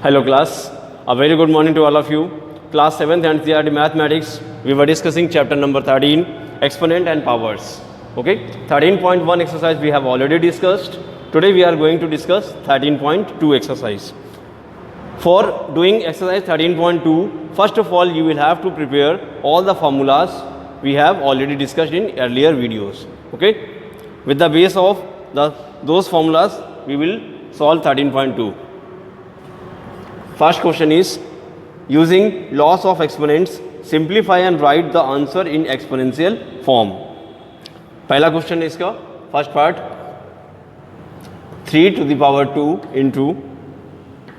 Hello class, a very good morning to all of you. Class 7th NCERT Mathematics, we were discussing chapter number 13, exponent and powers. Okay, 13.1 exercise we have already discussed. Today we are going to discuss 13.2 exercise. For doing exercise 13.2, first of all you will have to prepare all the formulas we have already discussed in earlier videos. Okay, with the base of those formulas we will solve 13.2. First question is, using laws of exponents, simplify and write the answer in exponential form. पहला question है इसका, first part 3 to the power 2 into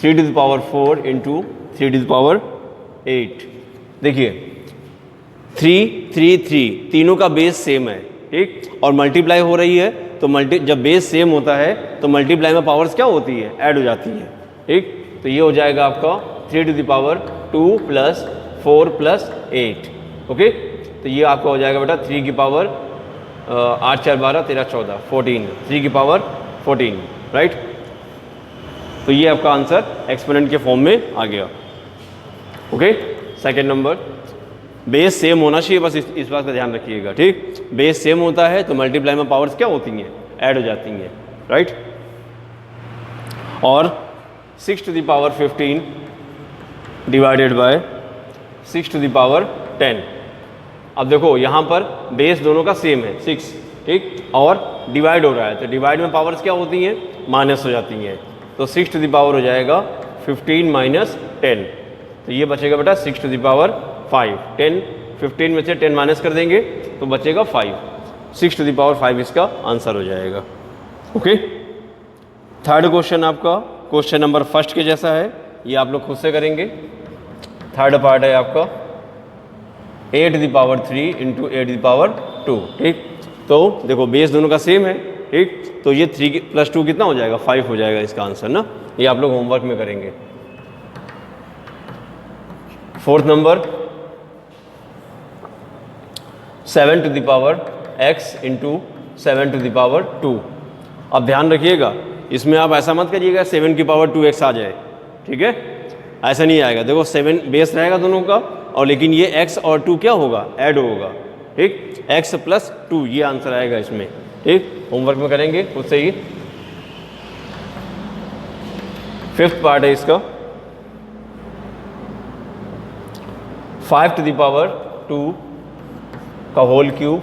3 to the power 4 into 3 to the power 8. देखिए 3, 3, 3 तीनों का base same है, ठीक, और multiply हो रही है, तो जब बेस सेम होता है तो मल्टीप्लाई में पावर्स क्या होती है, ऐड हो जाती है, ठीक. तो ये हो जाएगा आपका 3 to the power 2 plus 4 plus 8. Okay, तो ये आपका हो जाएगा बेटा 3 की पावर 8 4 12 13 14 14, 3 की पावर 14, राइट. तो ये आपका आंसर एक्सपोनेंट के फॉर्म में आ गया. Okay, second number, base same होना चाहिए, बस इस बात का ध्यान रखिएगा, ठीक. बेस सेम होता है तो मल्टीप्लाई में पावर्स क्या होती हैं, ऐड हो जाती हैं, राइट. और 6 to the power 15 divided by 6 to the power 10. अब देखो यहाँ पर बेस दोनों का सेम है 6, ठीक, और डिवाइड हो रहा है, तो डिवाइड में पावर्स क्या होती हैं, माइनस हो जाती हैं. तो 6 to the power हो जाएगा 15 माइनस 10. तो ये बचेगा बेटा 6 to the power 5. 10 15 में से 10 माइनस कर देंगे तो बचेगा 5. 6 to the power 5 इसका आंसर हो जाएगा. ओके, थर्ड क्वेश्चन आपका क्वेश्चन नंबर फर्स्ट के जैसा है, ये आप लोग खुद से करेंगे. थर्ड पार्ट है आपका 8 to the power 3 into 8 to the power 2, ठीक. तो देखो बेस दोनों का सेम है, ठीक, तो ये 3 plus 2 कितना हो जाएगा, 5 हो जाएगा इसका आंसर ना. ये आप लोग होमवर्क में करेंगे. Fourth number 7 to the power x into 7 to the power 2. अब ध्यान रखिएगा, इसमें आप ऐसा मत करिएगा 7 की पावर 2x आ जाए, ठीक है, ऐसा नहीं आएगा. देखो 7 बेस रहेगा दोनों का, और लेकिन ये x और 2 क्या होगा, ऐड होगा, ठीक. x plus 2 ये आंसर आएगा इसमें, ठीक. होमवर्क में करेंगे खुद से ही. फिफ्थ पार्ट है इसका 5 to the power 2 का whole cube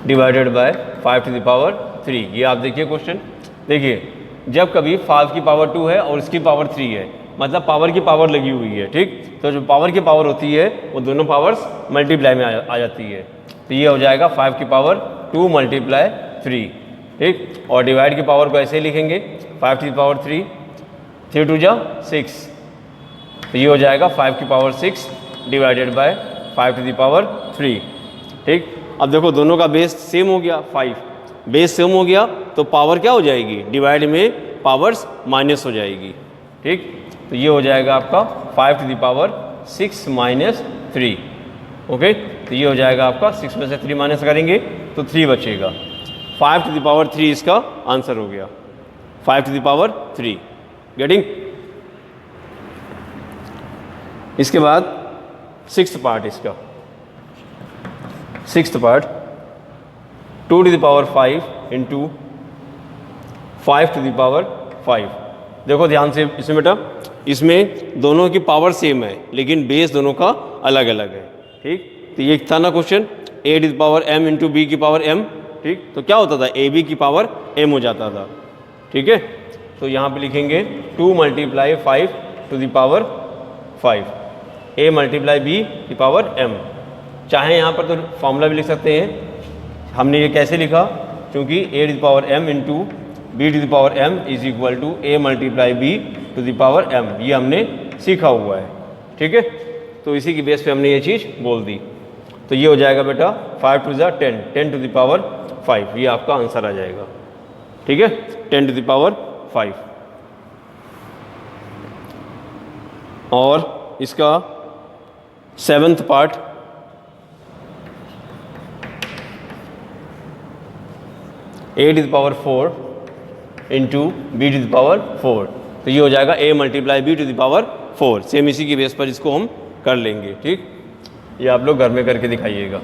divided by 5 to the power 3. ये आप देखिए क्वेश्चन. देखिए जब कभी 5 की पावर 2 है और इसकी पावर 3 है, मतलब पावर की पावर लगी हुई है, ठीक, तो जो पावर की पावर होती है वो दोनों पावर्स मल्टीप्लाई में आ जाती है. तो ये हो जाएगा 5 की पावर 2 मल्टीप्लाई 3, ठीक. और डिवाइड की पावर को ऐसे ही लिखेंगे 5 to the power 3, 3 2 जा 6. तो ये हो जाएगा 5 की power 6 divided by 5 to the power 3, ठीक. अब देखो दोनों का बेस सेम हो गया, 5 बेस सेम हो गया तो पावर क्या हो जाएगी, डिवाइड में पावर्स माइनस हो जाएगी, ठीक. तो ये हो जाएगा आपका 5 to the power 6 minus 3. Okay, तो ये हो जाएगा आपका 6 में से 3 माइनस करेंगे तो 3 बचेगा. 5 to the power 3 इसका आंसर हो गया. 5 to the power 3. गेटिंग. इसके बाद सिक्स्थ पार्ट इसका, sixth part 2 to the power 5 into 5 to the power 5. देखो ध्यान से इसमें बेटा, इसमें दोनों की पावर सेम है लेकिन बेस दोनों का अलग अलग है, ठीक. तो ये था ना question, a to the power m into b की पावर m, ठीक. तो क्या होता था, ए बी की पावर m हो जाता था, ठीक है. तो यहाँ पे लिखेंगे 2 multiply 5 to the power 5, a multiply b की पावर m. चाहे यहाँ पर तो फॉर्मूला भी लिख सकते हैं. हमने ये कैसे लिखा, क्योंकि a to the power m into b to the power m is equal to a multiply b to the power m, ये हमने सीखा हुआ है, ठीक है. तो इसी की बेस पे हमने ये चीज़ बोल दी. तो ये हो जाएगा बेटा 5 to the 10, 10 to the power 5, ये आपका आंसर आ जाएगा, ठीक है, 10 to the power 5. और इसका seventh part 8 to the power 4 into b to the power 4. तो ये हो जाएगा a multiply b to the power 4। Same इसी की बेस पर इसको हम कर लेंगे। ठीक, ये आप लोग घर में करके दिखाइएगा।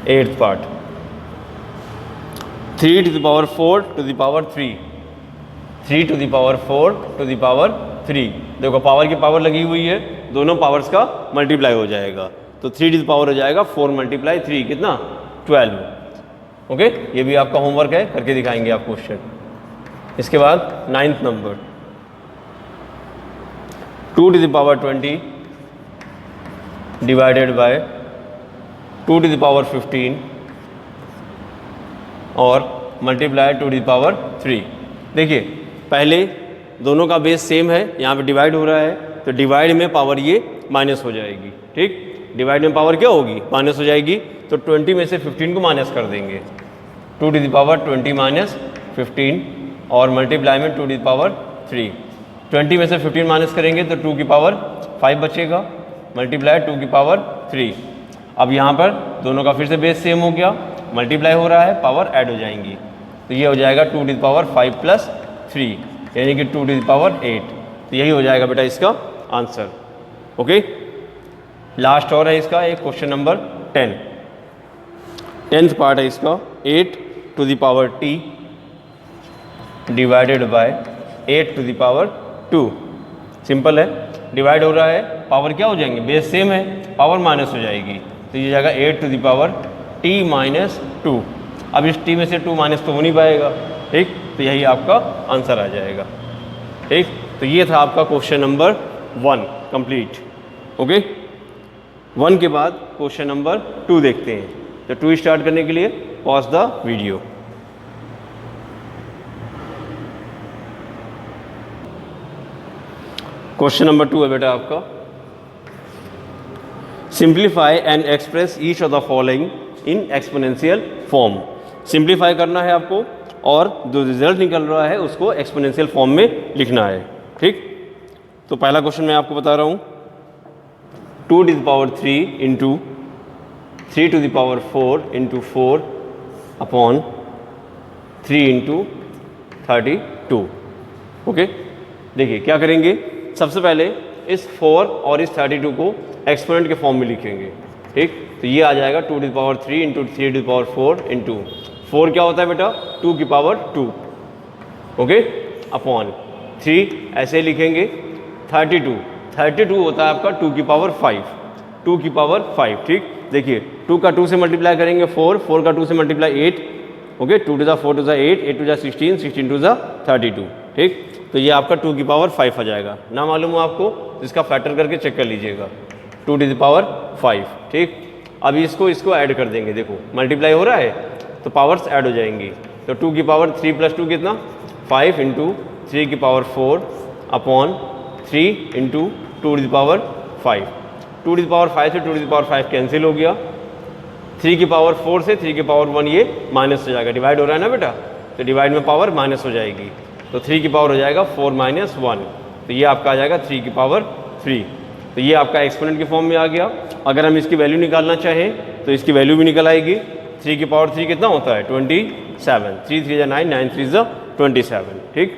8th part 3 to the power 4 to the power 3, 3 to the power 4 to the power 3। देखो पावर की पावर लगी हुई है, दोनों पावर्स का मल्टीप्लाई हो जाएगा, तो 3 टू द पावर हो जाएगा 4 मल्टीप्लाई 3 कितना 12। ओके, ये भी आपका होमवर्क है, करके दिखाएंगे आप क्वेश्चन। इसके बाद 9th number 2 to the power 20 divided by 2 to the power 15 और मल्टीप्लाई 2 टू द पावर 3। देखिए पहले दोनों का बेस सेम है, यहाँ पे डिवाइड हो रहा है, तो डिवाइड में पावर ये माइनस हो जाएगी। ठीक, डिवाइड में पावर क्या होगी, माइनस हो जाएगी, तो 20 में से 15 को माइनस कर देंगे, 2 टू द पावर 20 माइनस 15 और मल्टीप्लाई में 2 टू द पावर 3। 20 में से 15 माइनस करेंगे तो 2 की पावर 5 बचेगा, मल्टीप्लाई 2 की पावर 3। अब यहाँ पर दोनों का फिर से बेस सेम हो गया, मल्टीप्लाई हो रहा है, पावर ऐड हो जाएंगी, तो ये हो जाएगा 2 टू द पावर 5 प्लस 3 यानी कि 2 टू द पावर 8। तो यही हो जाएगा बेटा इसका आंसर। ओके, लास्ट और है इसका एक क्वेश्चन नंबर 10, 10th पार्ट है इसका 8 to the power t divided by 8 to the power 2। Simple है, डिवाइड हो रहा है, पावर क्या हो जाएंगे, बेस सेम है, पावर माइनस हो जाएगी, तो ये जाएगा 8 to the power t minus 2। अब इस t में से 2 माइनस तो हो नहीं पाएगा। ठीक, तो यही आपका आंसर आ जाएगा। ठीक, तो ये था आपका क्वेश्चन नंबर 1 कंप्लीट। ओके, 1 के बाद क्वेश्चन नंबर 2 देखते हैं। तो 2 स्टार्ट करने के लिए pause the video. Question number 2 है बेटा आपका, simplify and express each of the following in exponential form. Simplify करना है आपको और जो रिजल्ट निकल रहा है उसको एक्सपोनेंशियल फॉर्म में लिखना है। ठीक, तो पहला क्वेश्चन मैं आपको बता रहा हूँ, 2 to the power 3 into 3 to the power 4 into 4 upon 3 into 32। Okay, देखिए क्या करेंगे, सबसे पहले इस 4 और इस 32 को एक्सपोनेंट के फॉर्म में लिखेंगे। ठीक, तो ये आ जाएगा 2 to the power 3 into 3 to the power 4 into 4 क्या होता है बेटा 2 की पावर 2। ओके, अपॉन 3 ऐसे लिखेंगे, 32 होता है आपका 2 की पावर 5, 2 की पावर 5। ठीक, देखिए 2 का 2 से मल्टीप्लाई करेंगे 4, 4 का 2 से multiply 8। Okay, 2 to the 4 to the 8, 8 to the 16, 16 to the 32। ठीक, तो ये आपका 2 की पावर 5 आ जाएगा। ना मालूम हो आपको, इसका फैक्टर करके चेक कर लीजिएगा, 2 टू द पावर 5। ठीक, अब इसको ऐड कर देंगे, देखो मल्टीप्लाई हो रहा है तो पावर्स ऐड हो जाएंगी, तो 2 की पावर 3 प्लस 2 कितना 5 इंटू 3 की power 4 upon 3 into 2 to the power 5। 2 to the power 5 से 2 टू द पावर 5 कैंसिल हो गया, 3 की पावर 4 से 3 की पावर 1 ये माइनस हो जाएगा, डिवाइड हो रहा है ना बेटा, तो डिवाइड में पावर माइनस हो जाएगी, तो 3 की पावर हो जाएगा 4 माइनस 1, तो ये आपका आ जाएगा 3 की पावर 3। तो ये आपका एक्सपोनेंट के फॉर्म में आ गया। अगर हम इसकी वैल्यू निकालना चाहें तो इसकी वैल्यू भी निकल आएगी। 3 की पावर 3 कितना होता है 27, 3 3 9, 9 3 27। ठीक,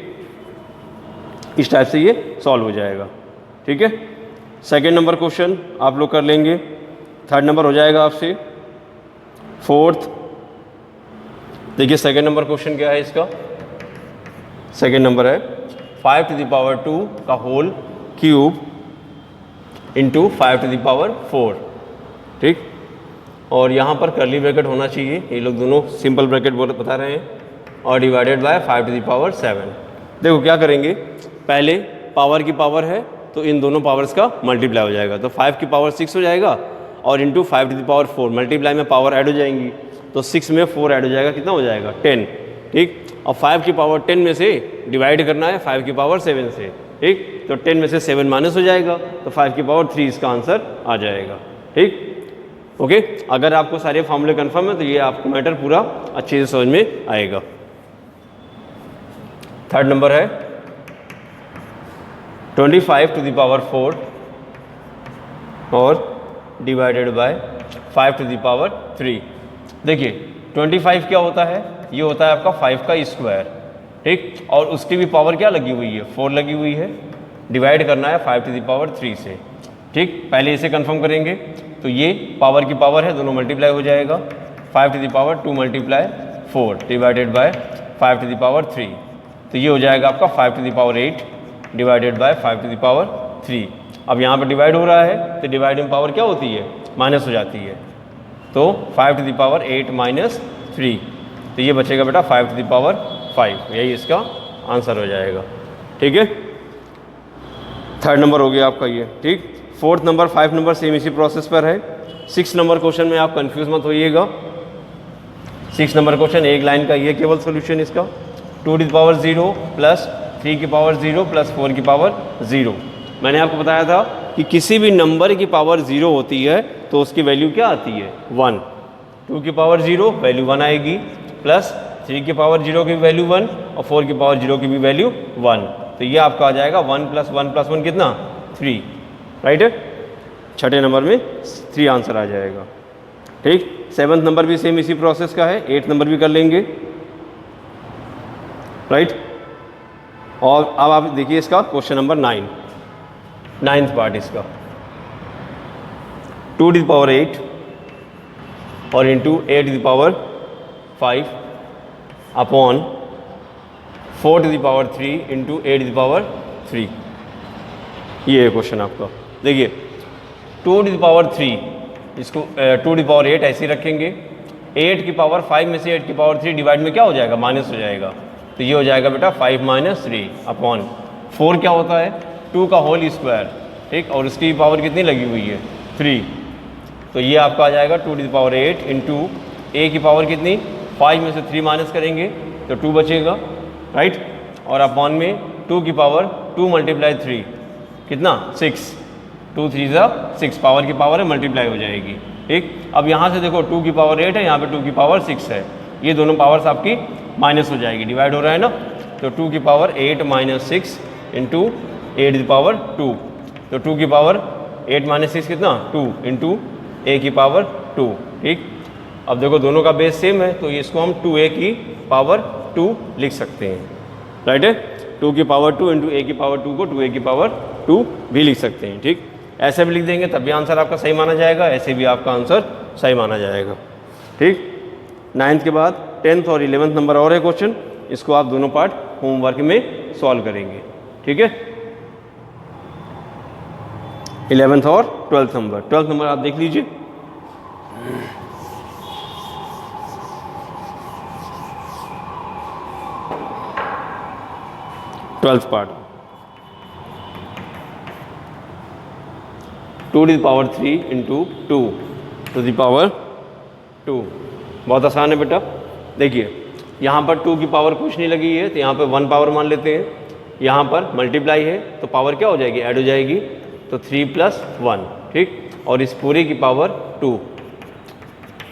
इस टाइप से ये सॉल्व हो जाएगा। ठीक है, सेकेंड नंबर क्वेश्चन आप लोग कर लेंगे। थर्ड नंबर हो जाएगा आपसे। फोर्थ, देखिए सेकेंड नंबर क्वेश्चन क्या है इसका। सेकेंड नंबर है 5 टू द पावर 2 का whole cube into 5 to the power 4। ठीक, और यहाँ पर कर्ली ब्रैकेट होना चाहिए, ये लोग दोनों सिंपल ब्रैकेट बता रहे हैं, और divided by 5 to the power 7। देखो क्या करेंगे, पहले पावर की पावर है तो इन दोनों पावर्स का मल्टीप्लाई हो जाएगा, तो 5 की पावर 6 हो जाएगा और into 5 to the power 4 multiply में पावर ऐड हो जाएंगी, तो 6 में 4 ऐड हो जाएगा, कितना हो जाएगा 10। ठीक, और 5 की पावर 10 में से डिवाइड करना है 5 की पावर 7 से। ठीक, तो 10 में से 7 माइनस हो जाएगा, तो 5 की पावर 3 इसका आंसर आ जाएगा। ठीक, ओके, अगर आपको सारे फॉर्मूले कन्फर्म है तो ये आपको मैटर पूरा अच्छे से समझ में आएगा। थर्ड नंबर है 25 टू द पावर 4 और divided by 5 to the power 3। देखिए 25 क्या होता है, ये होता है आपका 5 का स्क्वायर। ठीक, और उसकी भी पावर क्या लगी हुई है, 4 लगी हुई है, डिवाइड करना है 5 टू द पावर 3 से। ठीक, पहले इसे कंफर्म करेंगे तो ये पावर की पावर है, दोनों मल्टीप्लाई हो जाएगा, 5 to the power 2 multiply 4 divided by 5 to the power 3, तो ये हो जाएगा आपका 5 to the power 8 divided by 5 to the power 3। अब यहाँ पर डिवाइड हो रहा है तो डिवाइडिंग पावर क्या होती है, माइनस हो जाती है, तो 5 टू द पावर 8 माइनस 3, तो ये बचेगा बेटा 5 टू द पावर 5, यही इसका आंसर हो जाएगा। ठीक है, थर्ड नंबर हो गया आपका ये। ठीक, फोर्थ नंबर 5 नंबर सेम इसी प्रोसेस पर है। 6 नंबर क्वेश्चन में आप कंफ्यूज मत होइएगा। 6 नंबर क्वेश्चन एक लाइन का, ये केवल सोल्यूशन इसका 2 टू द पावर 0 प्लस 3 की पावर 0 प्लस 4 की पावर 0। मैंने आपको बताया था कि किसी भी नंबर की पावर 0 होती है तो उसकी वैल्यू क्या आती है, 1। 2 की पावर 0 वैल्यू 1 आएगी, प्लस 3 की पावर 0 की भी वैल्यू 1 और 4 की पावर 0 की भी वैल्यू 1, तो ये आपका आ जाएगा 1 प्लस 1 प्लस 1 कितना, 3, राइट है। छठे नंबर में 3 आंसर आ जाएगा। ठीक, 7th नंबर भी सेम इसी प्रोसेस का है, 8th नंबर भी कर लेंगे, राइट। और अब आप देखिए इसका क्वेश्चन नंबर 9, 9th पार्ट इसका 2 टू द पावर 8 और into 8 to the power 5 upon 4 to the power 3 into 8 to the power 3, ये है क्वेश्चन आपका। देखिए 2 टू द पावर 3, इसको 2 टू द पावर 8 ऐसे ही रखेंगे, 8 की पावर 5 में से 8 की पावर 3 डिवाइड में क्या हो जाएगा, माइनस हो जाएगा, तो ये हो जाएगा बेटा 5 माइनस 3 अपॉन 4 क्या होता है, 2 का होल स्क्वायर। ठीक, और उसकी पावर कितनी लगी हुई है, 3, तो ये आपका आ जाएगा 2 टू द पावर 8 इंटू ए की पावर कितनी, 5 में से 3 माइनस करेंगे तो 2 बचेगा, राइट, और अपॉन में 2 की पावर 2 मल्टीप्लाई 3 कितना, 6, 2 3 6, पावर की पावर है, मल्टीप्लाई हो जाएगी। ठीक, अब यहाँ से देखो 2 की पावर 8 है, यहाँ पे 2 की पावर 6 है, ये दोनों पावर्स आपकी माइनस हो जाएगी, डिवाइड हो रहा है ना, तो 2 की पावर 8 माइनस 6 इंटू 8 की पावर 2, तो 2 की पावर 8 माइनस 6 कितना, 2 इंटू ए की पावर 2। ठीक, अब देखो दोनों का बेस सेम है तो इसको हम 2a की पावर 2 लिख सकते हैं, राइट है। 2 की पावर 2 इंटू ए की पावर 2 को 2a की पावर 2 भी लिख सकते हैं। ठीक, ऐसे भी लिख देंगे तब भी आंसर आपका सही माना जाएगा, ऐसे भी आपका आंसर सही माना जाएगा। ठीक, 9th के बाद 10th और 11th नंबर और है क्वेश्चन, इसको आप दोनों पार्ट होमवर्क में सॉल्व करेंगे। ठीक है, 11th और 12th नंबर। 12th नंबर आप देख लीजिए, twelfth part 2 to the power 3 into 2 to the power 2, बहुत आसान है बेटा। देखिए यहाँ पर 2 की पावर कुछ नहीं लगी है तो यहाँ पर 1 पावर मान लेते हैं, यहाँ पर मल्टीप्लाई है तो पावर क्या हो जाएगी, ऐड हो जाएगी, तो 3 प्लस 1। ठीक, और इस पूरे की पावर 2,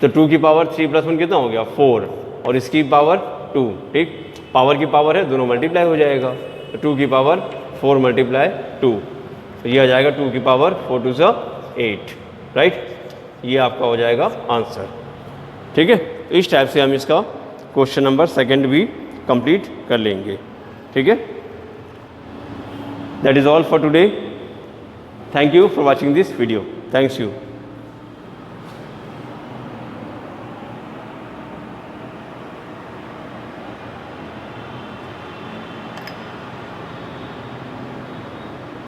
तो 2 की पावर 3 प्लस 1 कितना हो गया, 4, और इसकी पावर 2। ठीक, पावर की पावर है, दोनों मल्टीप्लाई हो जाएगा, तो 2 की पावर 4 मल्टीप्लाई 2, तो ये आ जाएगा 2 की पावर 4 2 8, राइट, ये आपका हो जाएगा आंसर। ठीक है, तो इस टाइप से हम इसका क्वेश्चन नंबर 2 भी कंप्लीट कर लेंगे। ठीक है, that is all for today. Thank you for watching this video. Thanks you.